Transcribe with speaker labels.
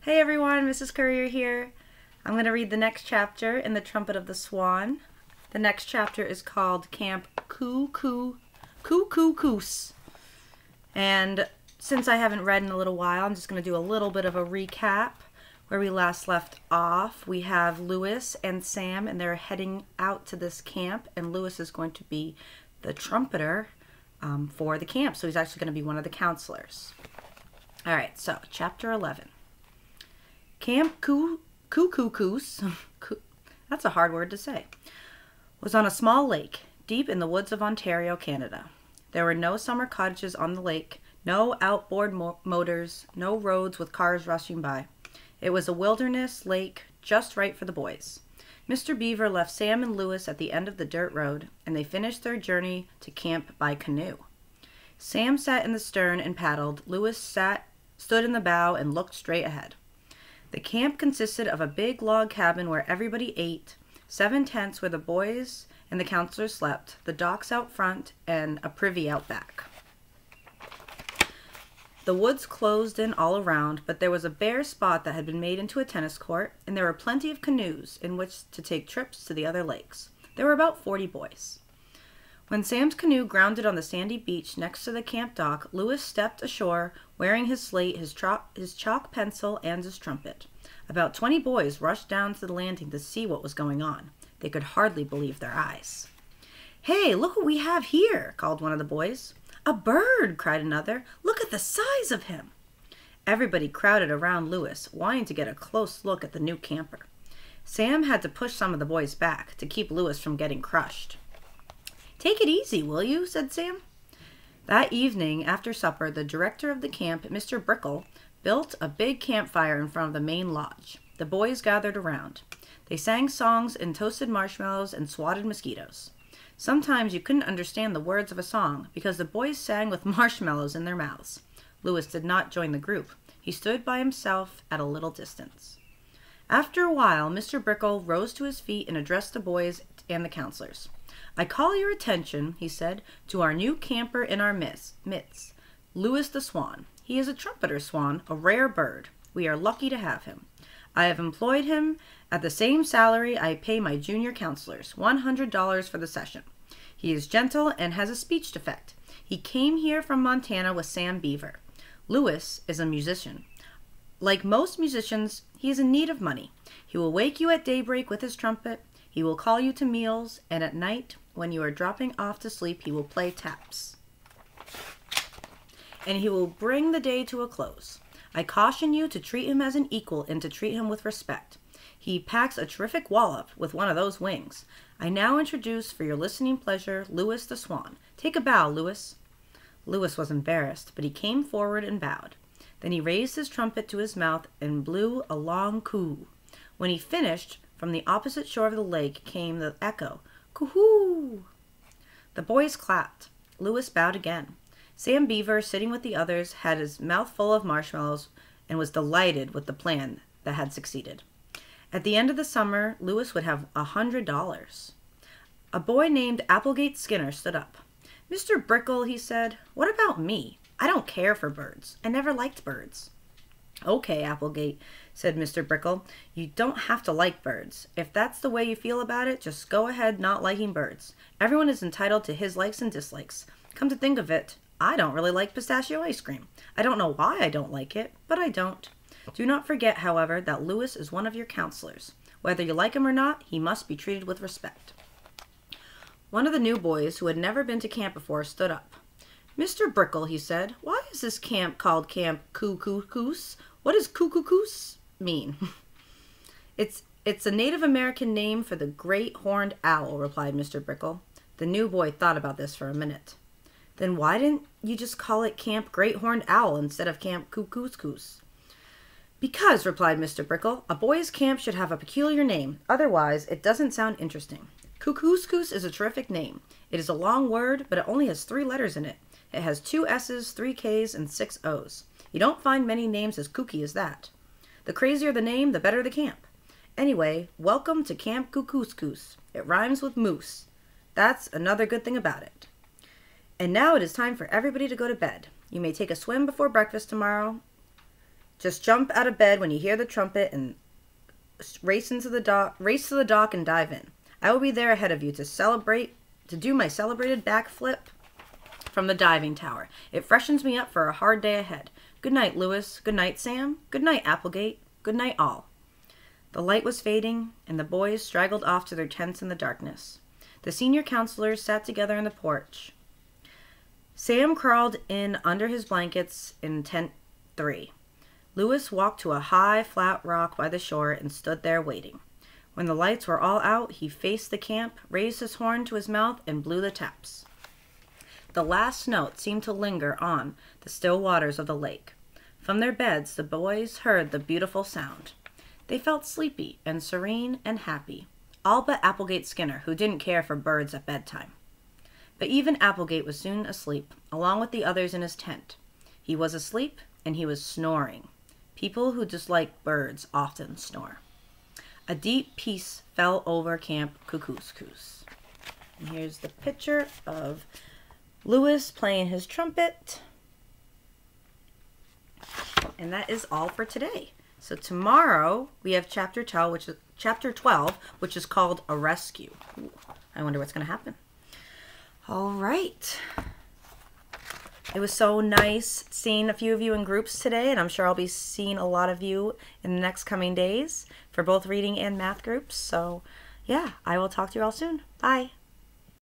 Speaker 1: Hey everyone, Mrs. Currier here. I'm going to read the next chapter in the Trumpet of the Swan. The next chapter is called Camp Kookooskoos. And since I haven't read in a little while, I'm just going to do a little bit of a recap where we last left off. We have Lewis and Sam, and they're heading out to this camp, and Lewis is going to be the trumpeter for the camp, so he's actually going to be one of the counselors. All right, so chapter 11. Camp Kookooskoos, that's a hard word to say, was on a small lake deep in the woods of Ontario, Canada. There were no summer cottages on the lake, no outboard motors, no roads with cars rushing by. It was a wilderness lake just right for the boys. Mr. Beaver left Sam and Lewis at the end of the dirt road, and they finished their journey to camp by canoe. Sam sat in the stern and paddled. Lewis stood in the bow and looked straight ahead. The camp consisted of a big log cabin where everybody ate, 7 tents where the boys and the counselors slept, the docks out front, and a privy out back. The woods closed in all around, but there was a bare spot that had been made into a tennis court, and there were plenty of canoes in which to take trips to the other lakes. There were about 40 boys. When Sam's canoe grounded on the sandy beach next to the camp dock, Lewis stepped ashore wearing his slate, his chalk pencil, and his trumpet. About 20 boys rushed down to the landing to see what was going on. They could hardly believe their eyes. "Hey, look what we have here," called one of the boys. "A bird," cried another. "Look at the size of him." Everybody crowded around Lewis, wanting to get a close look at the new camper. Sam had to push some of the boys back to keep Lewis from getting crushed. "Take it easy, will you?" said Sam. That evening, after supper, the director of the camp, Mr. Brickle, built a big campfire in front of the main lodge. The boys gathered around. They sang songs and toasted marshmallows and swatted mosquitoes. Sometimes you couldn't understand the words of a song because the boys sang with marshmallows in their mouths. Lewis did not join the group. He stood by himself at a little distance. After a while, Mr. Brickle rose to his feet and addressed the boys and the counselors. "I call your attention," he said, "to our new camper in our midst, Lewis the Swan. He is a trumpeter swan, a rare bird. We are lucky to have him. I have employed him at the same salary I pay my junior counselors, $100 for the session. He is gentle and has a speech defect. He came here from Montana with Sam Beaver. Lewis is a musician. Like most musicians, he is in need of money. He will wake you at daybreak with his trumpet. He will call you to meals, and at night, when you are dropping off to sleep, he will play taps. And he will bring the day to a close. I caution you to treat him as an equal and to treat him with respect. He packs a terrific wallop with one of those wings. I now introduce, for your listening pleasure, Lewis the Swan. Take a bow, Lewis." Lewis was embarrassed, but he came forward and bowed. Then he raised his trumpet to his mouth and blew a long coo. When he finished, from the opposite shore of the lake came the echo, "Coo-hoo!" The boys clapped. Lewis bowed again. Sam Beaver, sitting with the others, had his mouth full of marshmallows and was delighted with the plan that had succeeded. At the end of the summer, Lewis would have $100. A boy named Applegate Skinner stood up. "Mr. Brickle," he said, "what about me? I don't care for birds. I never liked birds." "Okay, Applegate," said Mr. Brickle, "you don't have to like birds. If that's the way you feel about it, just go ahead not liking birds. Everyone is entitled to his likes and dislikes. Come to think of it, I don't really like pistachio ice cream. I don't know why I don't like it, but I don't. Do not forget, however, that Lewis is one of your counselors. Whether you like him or not, he must be treated with respect." One of the new boys, who had never been to camp before, stood up. "Mr. Brickle," he said, "why is this camp called Camp Kookooskoos? What does Kookooskoos mean?" It's a Native American name for the great horned owl," replied Mr. Brickle. The new boy thought about this for a minute. "Then why didn't you just call it Camp Great Horned Owl instead of Camp Kookooskoos?" "Because," replied Mr. Brickle, "a boys' camp should have a peculiar name. Otherwise, it doesn't sound interesting. Kookooskoos is a terrific name. It is a long word, but it only has 3 letters in it. It has 2 S's, 3 K's, and 6 O's. You don't find many names as kooky as that. The crazier the name, the better the camp. Anyway, welcome to Camp Kookooskoos. It rhymes with moose. That's another good thing about it. And now it is time for everybody to go to bed. You may take a swim before breakfast tomorrow. Just jump out of bed when you hear the trumpet and race to the dock and dive in. I will be there ahead of you to do my celebrated backflip from the diving tower. It freshens me up for a hard day ahead. Good night, Lewis. Good night, Sam. Good night, Applegate. Good night, all. The light was fading, and the boys straggled off to their tents in the darkness. The senior counselors sat together in the porch. Sam crawled in under his blankets in tent 3. Lewis walked to a high, flat rock by the shore and stood there waiting. When the lights were all out, he faced the camp, raised his horn to his mouth, and blew the taps. The last note seemed to linger on the still waters of the lake. From their beds, the boys heard the beautiful sound. They felt sleepy and serene and happy, all but Applegate Skinner, who didn't care for birds at bedtime. But even Applegate was soon asleep, along with the others in his tent. He was asleep, and he was snoring. People who dislike birds often snore. A deep peace fell over Camp Kookooskoos. And here's the picture of Lewis playing his trumpet. And that is all for today. So tomorrow we have chapter 12, which is called A Rescue. Ooh, I wonder what's going to happen. All right. It was so nice seeing a few of you in groups today, and I'm sure I'll be seeing a lot of you in the next coming days for both reading and math groups. So, yeah, I will talk to you all soon. Bye.